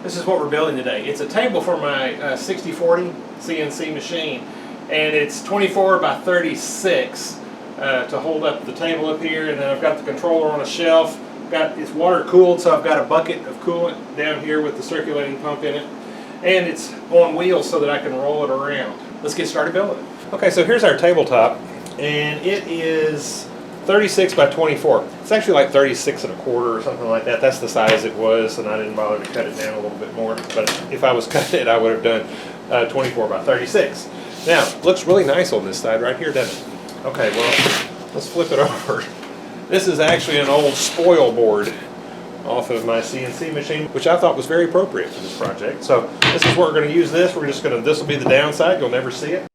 This is what we're building today. It's a table for my 6040 CNC machine, and it's 24 by 36 to hold up the table up here, and then I've got the controller on a shelf. It's water cooled, so I've got a bucket of coolant down here with the circulating pump in it, and it's on wheels so that I can roll it around. Let's get started building it. Okay, so here's our tabletop, and it is 36 by 24. It's actually like 36 and a quarter or something like that. That's the size it was, and I didn't bother to cut it down a little bit more. But if I was cutting it, I would have done 24 by 36. Now, it looks really nice on this side right here, doesn't it? Okay, well, let's flip it over. This is actually an old spoil board off of my CNC machine, which I thought was very appropriate for this project. So this is what we're going to use this. This will be the downside. You'll never see it.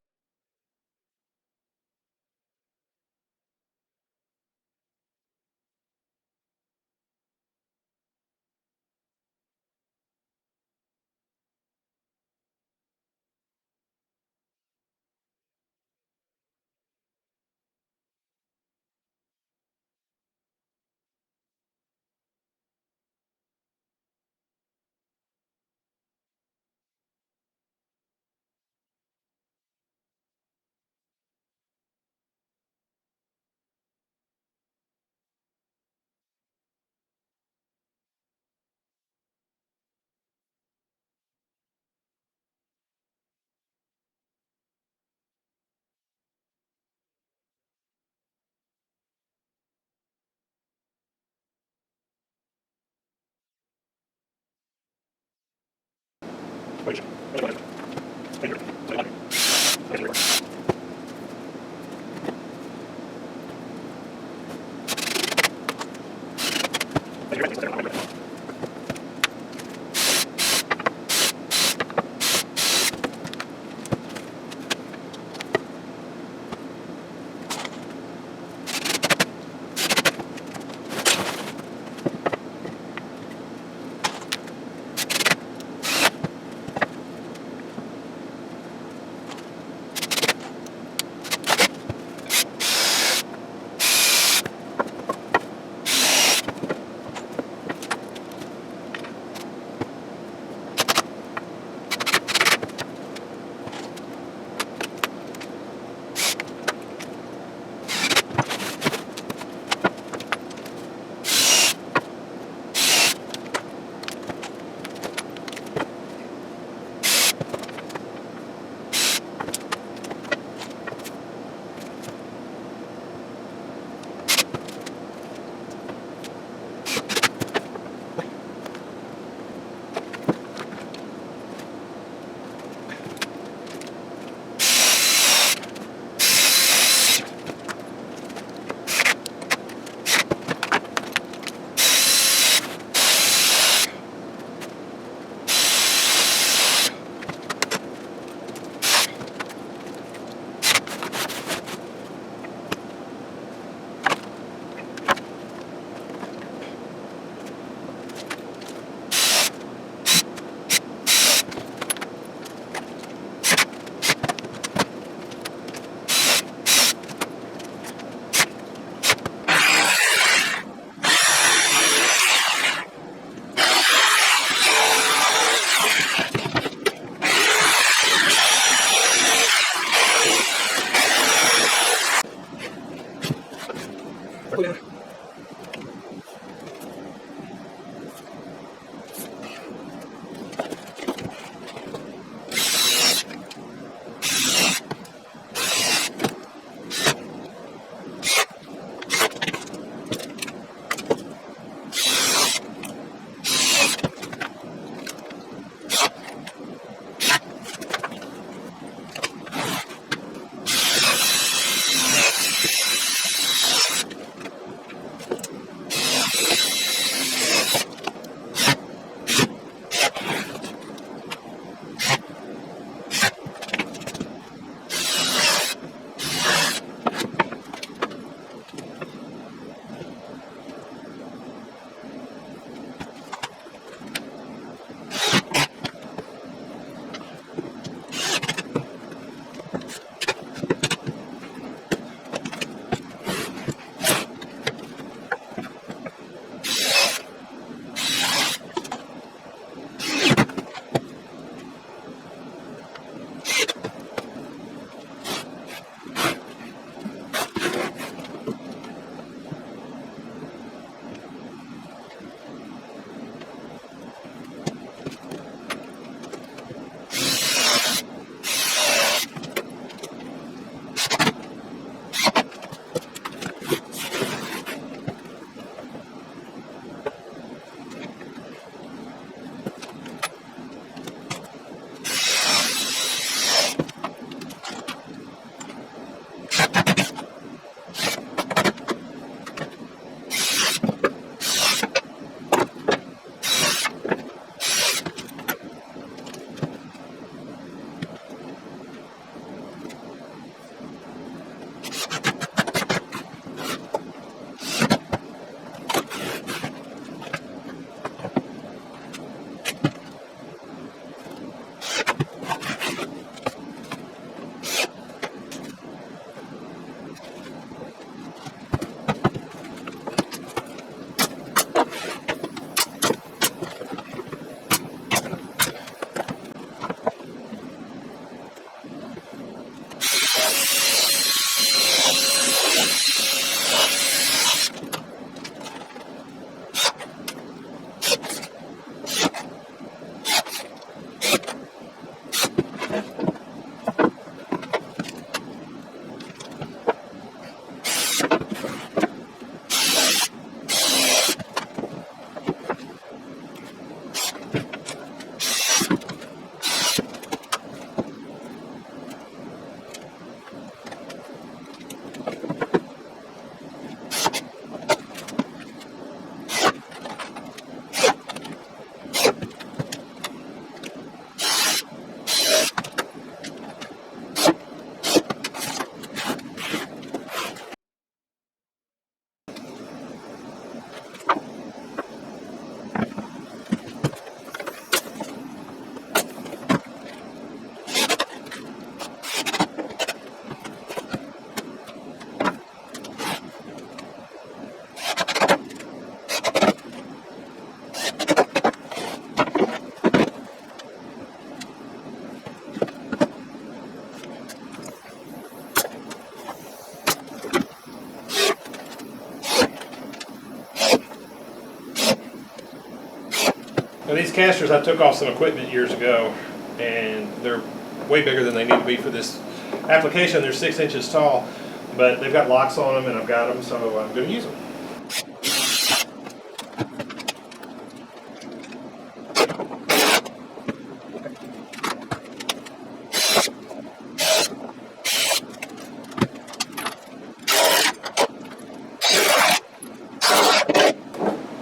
casters I took off some equipment years ago, and they're way bigger than they need to be for this application. They're 6 inches tall, but they've got locks on them, and I've got them, so I'm going to use them.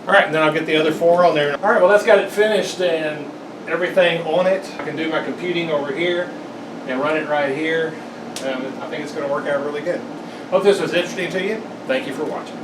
Alright, and then I'll get the other 4 on there. Alright, well that's got it finished and everything on it. I can do my computing over here and run it right here. I think it's going to work out really good. Hope this was interesting to you. Thank you for watching.